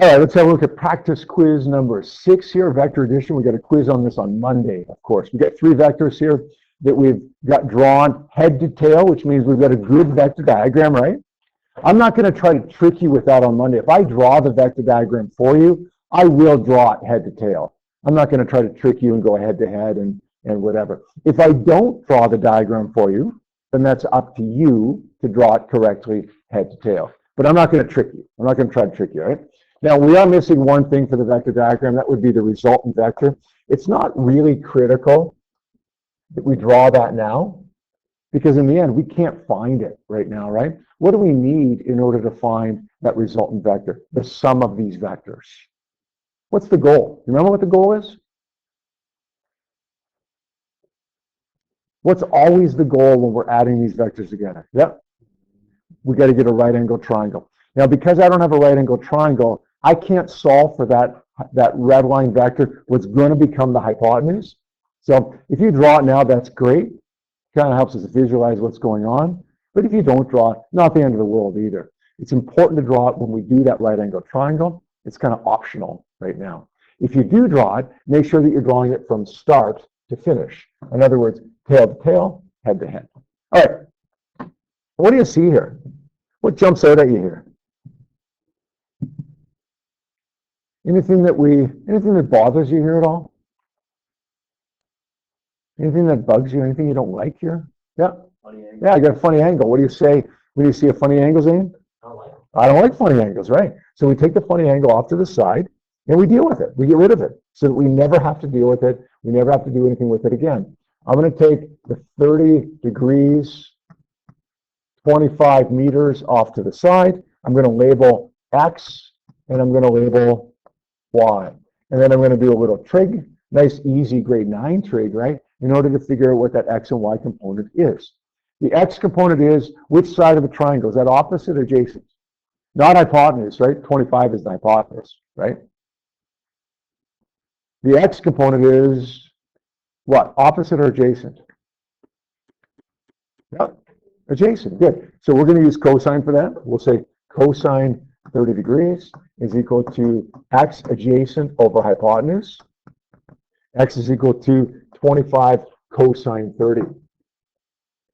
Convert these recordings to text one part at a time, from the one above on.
All right, let's have a look at practice quiz number 6 here, vector addition. We got a quiz on this on Monday, of course. We got 3 vectors here that we've got drawn head to tail, which means we've got a good vector diagram, right? I'm not going to try to trick you with that on Monday. If I draw the vector diagram for you, I will draw it head to tail. I'm not going to try to trick you and go head to head and whatever. If I don't draw the diagram for you, then that's up to you to draw it correctly head to tail. But I'm not going to trick you. I'm not going to try to trick you, right? Now, we are missing one thing for the vector diagram. That would be the resultant vector. It's not really critical that we draw that now, because in the end, we can't find it right now, right? What do we need in order to find that resultant vector? The sum of these vectors. What's the goal? You remember what the goal is? What's always the goal when we're adding these vectors together? Yep. We got to get a right angle triangle. Now, because I don't have a right angle triangle, I can't solve for that red line vector, what's going to become the hypotenuse. So if you draw it now, that's great. Kind of helps us visualize what's going on. But if you don't draw it, not the end of the world either. It's important to draw it when we do that right angle triangle. It's kind of optional right now. If you do draw it, make sure that you're drawing it from start to finish. In other words, tail to tail, head to head. All right. What do you see here? What jumps out at you here? Anything that bothers you here at all? Anything that bugs you? Anything you don't like here? Yeah. Yeah, I got a funny angle. What do you say when you see a funny angle, Zane? I don't like funny angles, right? So we take the funny angle off to the side and we deal with it. We get rid of it so that we never have to deal with it. We never have to do anything with it again. I'm going to take the 30 degrees, 25 meters off to the side. I'm going to label X and I'm going to label Y. And then I'm going to do a little trig, nice, easy grade 9 trig, right? In order to figure out what that X and Y component is. The X component is which side of the triangle? Is that opposite or adjacent? Not hypotenuse, right? 25 is the hypotenuse, right? The X component is what? Opposite or adjacent? Yep, adjacent, good. So we're going to use cosine for that. We'll say cosine 30 degrees is equal to X adjacent over hypotenuse. X is equal to 25 cosine 30.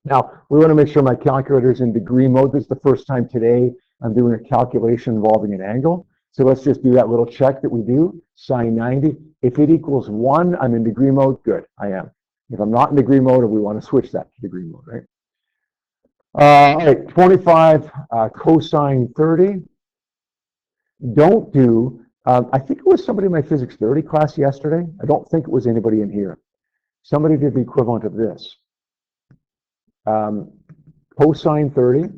Now, we want to make sure my calculator is in degree mode. This is the first time today I'm doing a calculation involving an angle. So let's just do that little check that we do, sine 90. If it equals 1, I'm in degree mode. Good, I am. If I'm not in degree mode, we want to switch that to degree mode, right? All right, 25 cosine 30. Don't do, I think it was somebody in my physics 30 class yesterday. I don't think it was anybody in here. Somebody did the equivalent of this. Cosine 30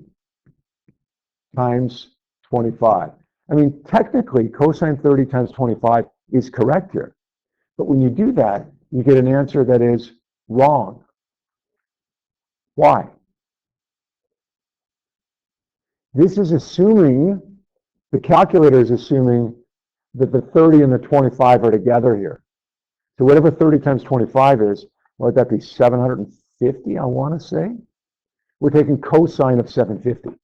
times 25. I mean, technically, cosine 30 times 25 is correct here. But when you do that, you get an answer that is wrong. Why? This is assuming, the calculator is assuming that the 30 and the 25 are together here. So whatever 30 times 25 is, what would that be, 750, I want to say? We're taking cosine of 750.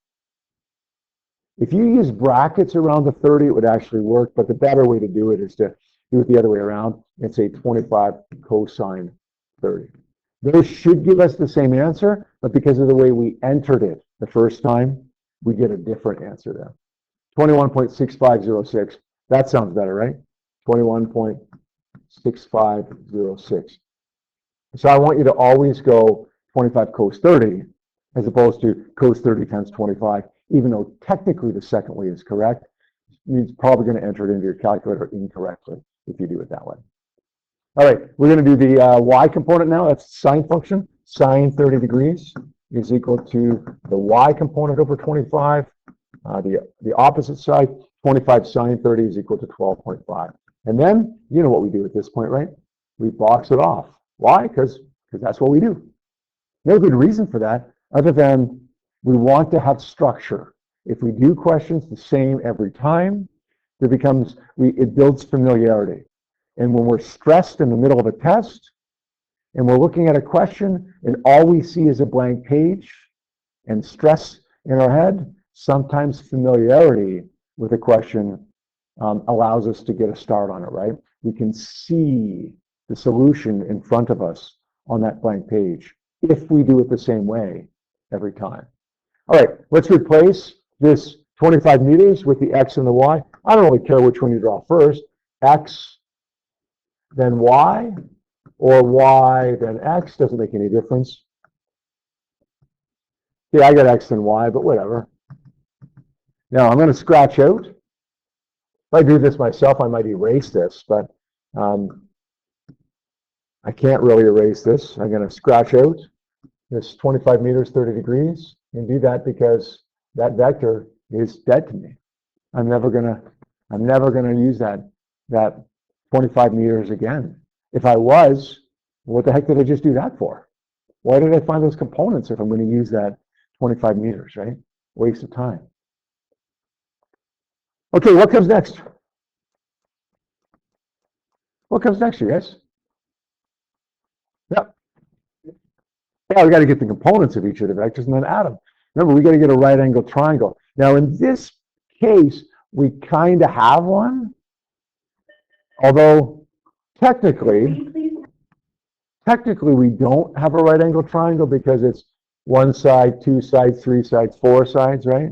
If you use brackets around the 30, it would actually work, but the better way to do it is to do it the other way around and say 25 cosine 30. Those should give us the same answer, but because of the way we entered it the first time, we get a different answer there. 21.6506. That sounds better, right? 21.6506. So I want you to always go 25 cos 30 as opposed to cos 30 times 25, even though technically the second way is correct. You're probably going to enter it into your calculator incorrectly if you do it that way. All right, we're going to do the y component now. That's the sine function. Sine 30 degrees is equal to the y component over 25. The opposite side, 25 sine 30 is equal to 12.5. And then, you know what we do at this point, right? We box it off. Why? Because that's what we do. No good reason for that other than we want to have structure. If we do questions the same every time, it builds familiarity. And when we're stressed in the middle of a test and we're looking at a question and all we see is a blank page and stress in our head, sometimes familiarity with a question allows us to get a start on it, right? We can see the solution in front of us on that blank page if we do it the same way every time. All right, let's replace this 25 meters with the X and the Y. I don't really care which one you draw first, X, then Y, or Y, then X, doesn't make any difference. Yeah, I got X and Y, but whatever. Now I'm going to scratch out. If I do this myself, I might erase this, but I can't really erase this. I'm going to scratch out this 25 meters, 30 degrees, and do that because that vector is dead to me. I'm never gonna use that 25 meters again. If I was, what the heck did I just do that for? Why did I find those components if I'm going to use that 25 meters, right? Waste of time. Okay, what comes next? What comes next, you guys? Yep. Yeah, we got to get the components of each of the vectors and then add them. Remember, we got to get a right angle triangle. Now, in this case, we kind of have one, although technically we don't have a right angle triangle because it's one side, two sides, three sides, four sides, right?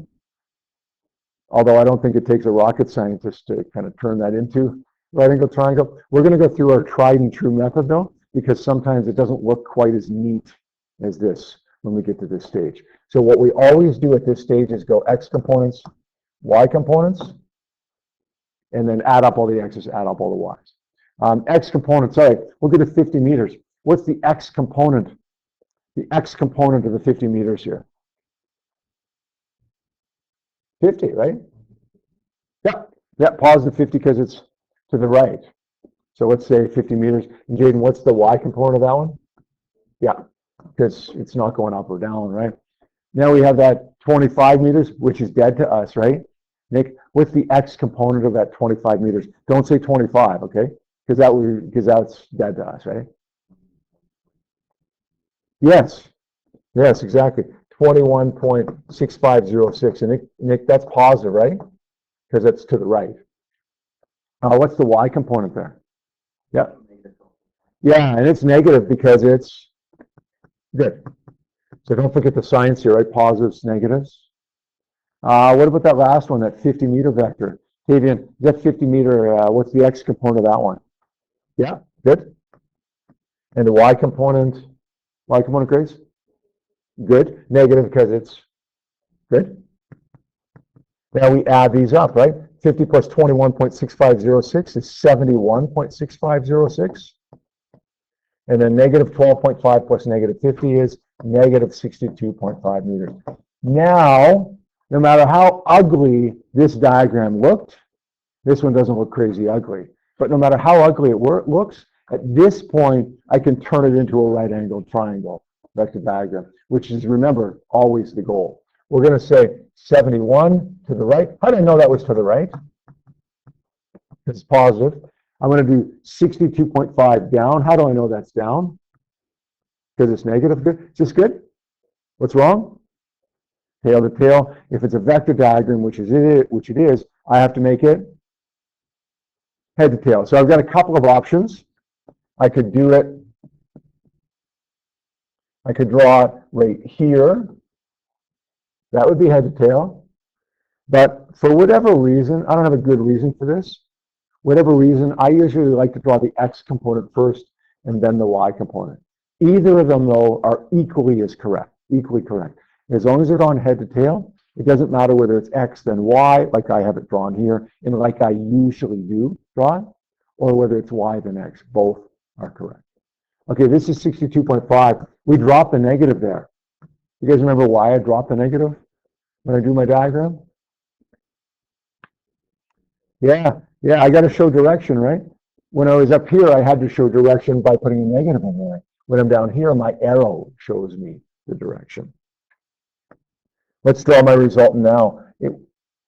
Although I don't think it takes a rocket scientist to kind of turn that into right angle triangle. We're going to go through our tried and true method though, because sometimes it doesn't look quite as neat as this when we get to this stage. So what we always do at this stage is go X components, Y components, and then add up all the X's, add up all the Y's. X components, all right, we'll get to 50 meters. What's the X component? The X component of the 50 meters here. 50, right? Yeah, positive 50 because it's to the right. So let's say 50 meters. And Jaden, what's the Y component of that one? Yeah, because it's not going up or down, right? Now we have that 25 meters, which is dead to us, right? Nick, what's the X component of that 25 meters? Don't say 25, okay? Because that's dead to us, right? Yes, exactly. 21.6506. And Nick, that's positive, right? Because it's to the right. What's the Y component there? Yeah. Yeah, and it's negative because it's good. So don't forget the signs here, right? Positives, negatives. What about that last one, that 50 meter vector? Tavian, that 50 meter, what's the X component of that one? Yeah, good. And the Y component, Grace? Good. Negative because it's good. Now we add these up, right? 50 plus 21.6506 is 71.6506. And then negative 12.5 plus negative 50 is negative 62.5 meters. Now, no matter how ugly this diagram looked, this one doesn't look crazy ugly. But no matter how ugly it looks, at this point, I can turn it into a right-angled triangle vector diagram, which is, remember, always the goal. We're going to say 71 to the right. How did I know that was to the right? It's positive. I'm going to do 62.5 down. How do I know that's down? Because it's negative. Good. Is this good? What's wrong? Tail to tail. If it's a vector diagram, which it is, I have to make it head to tail. So I've got a couple of options. I could do it. I could draw it right here. That would be head to tail. But for whatever reason, I don't have a good reason for this. Whatever reason, I usually like to draw the X component first and then the Y component. Either of them, though, are equally correct. As long as they're drawn head to tail, it doesn't matter whether it's X then Y, like I have it drawn here, and like I usually do draw it, or whether it's Y then X. Both are correct. Okay, this is 62.5. We dropped the negative there. You guys remember why I dropped the negative when I do my diagram? Yeah, I got to show direction, right? When I was up here, I had to show direction by putting a negative in there. When I'm down here, my arrow shows me the direction. Let's draw my result now. It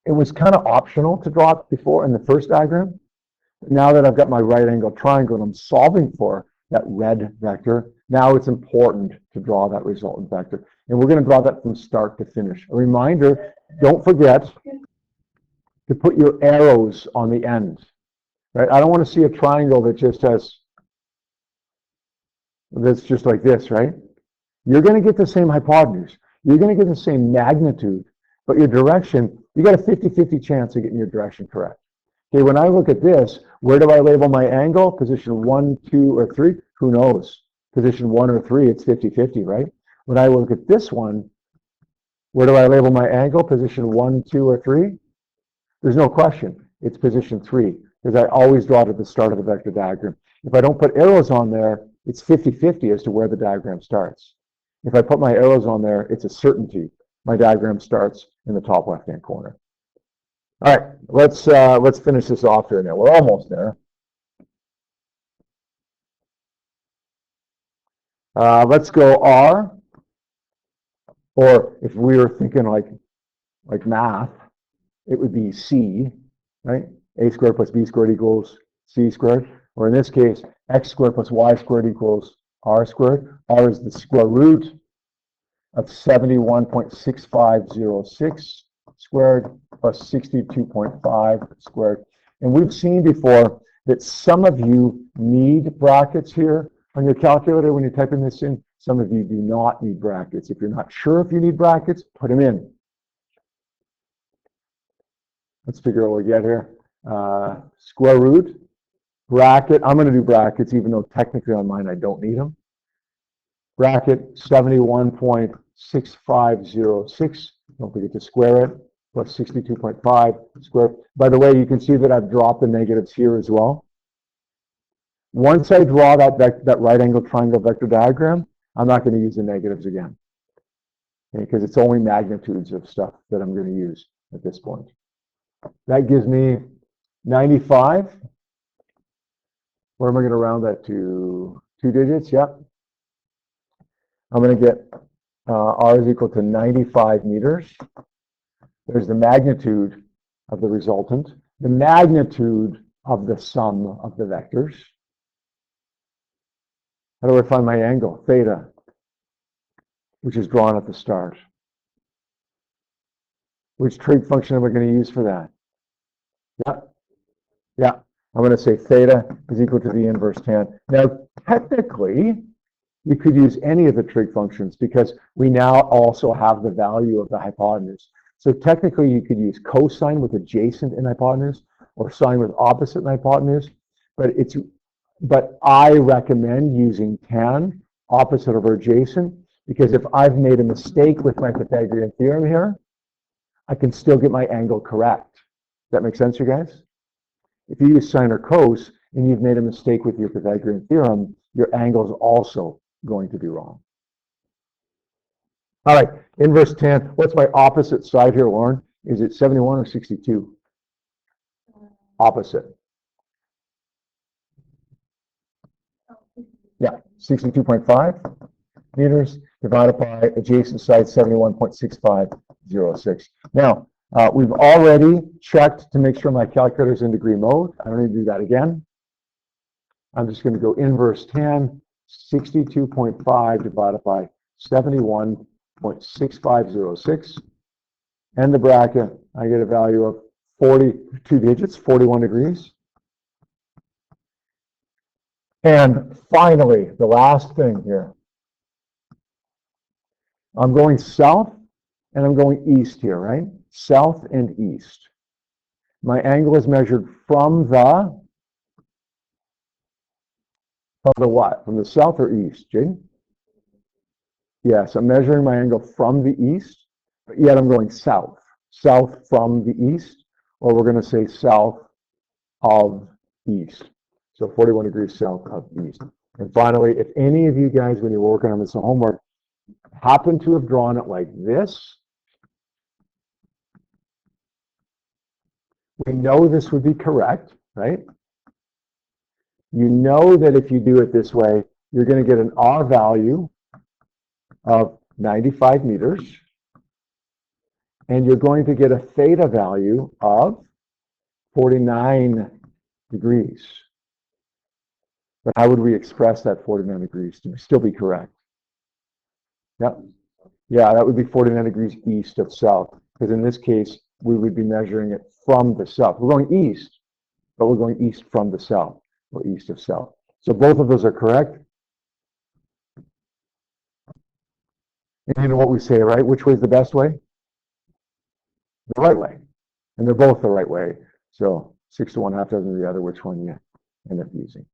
was kind of optional to draw it before in the first diagram. Now that I've got my right angle triangle and I'm solving for that red vector, now it's important to draw that resultant vector. And we're going to draw that from start to finish. A reminder, don't forget to put your arrows on the end, right? I don't want to see a triangle that just has, that's just like this, right? You're going to get the same hypotenuse. You're going to get the same magnitude, but your direction, you got a 50-50 chance of getting your direction correct. Okay, when I look at this, where do I label my angle? Position 1, 2, or 3? Who knows? Position 1 or 3, it's 50-50, right? When I look at this one, where do I label my angle? Position 1, 2, or 3? There's no question. It's position 3, because I always draw it at the start of the vector diagram. If I don't put arrows on there, it's 50-50 as to where the diagram starts. If I put my arrows on there, it's a certainty. My diagram starts in the top left-hand corner. All right, let's finish this off here now. We're almost there. Let's go R, or if we were thinking like math, it would be C, right? A squared plus B squared equals C squared, or in this case, X squared plus Y squared equals R squared. R is the square root of 71.6506 squared plus 62.5 squared. And we've seen before that some of you need brackets here on your calculator when you're typing this in. Some of you do not need brackets. If you're not sure if you need brackets, put them in. Let's figure out what we get here. Square root, bracket. I'm going to do brackets, even though technically on mine I don't need them. Bracket 71.6506. Don't forget to square it. Plus 62.5 square. By the way, you can see that I've dropped the negatives here as well. Once I draw that right angle triangle vector diagram, I'm not going to use the negatives again, because it's only magnitudes of stuff that I'm going to use at this point. That gives me 95. Where am I going to round that to? 2 digits? Yep. I'm going to get R is equal to 95 meters. There's the magnitude of the resultant, the magnitude of the sum of the vectors. How do I find my angle? Theta, which is drawn at the start. Which trig function am I going to use for that? Yeah. I'm going to say theta is equal to the inverse tan. Now, technically, you could use any of the trig functions because we now also have the value of the hypotenuse. So technically, you could use cosine with adjacent in hypotenuse or sine with opposite in hypotenuse. But I recommend using tan, opposite over adjacent, because if I've made a mistake with my Pythagorean theorem here, I can still get my angle correct. Does that make sense, you guys? If you use sine or cos and you've made a mistake with your Pythagorean theorem, your angle is also going to be wrong. All right, inverse tan. What's my opposite side here, Lauren? Is it 71 or 62? Opposite. Yeah, 62.5 meters divided by adjacent side 71.6506. Now, we've already checked to make sure my calculator is in degree mode. I don't need to do that again. I'm just going to go inverse tan, 62.5 divided by 71.6506. And the bracket, I get a value of 42 digits, 41 degrees. And finally, the last thing here. I'm going south and I'm going east here, right? South and east. My angle is measured from the what? From the south or east, Jaden? Yes, I'm measuring my angle from the east, but yet I'm going south. South from the east, or we're going to say south of east. So 41 degrees south of east. And finally, if any of you guys, when you're working on this homework, happen to have drawn it like this, we know this would be correct, right? You know that if you do it this way, you're going to get an R value of 95 meters, and you're going to get a theta value of 49 degrees. But how would we express that 49 degrees to still be correct? Yep. Yeah, that would be 49 degrees east of south, because in this case, we would be measuring it from the south. We're going east, but we're going east from the south, or east of south. So both of those are correct. And you know what we say, right? Which way is the best way? The right way. And they're both the right way. So 6 to 1/2 dozen of the other, which one you end up using.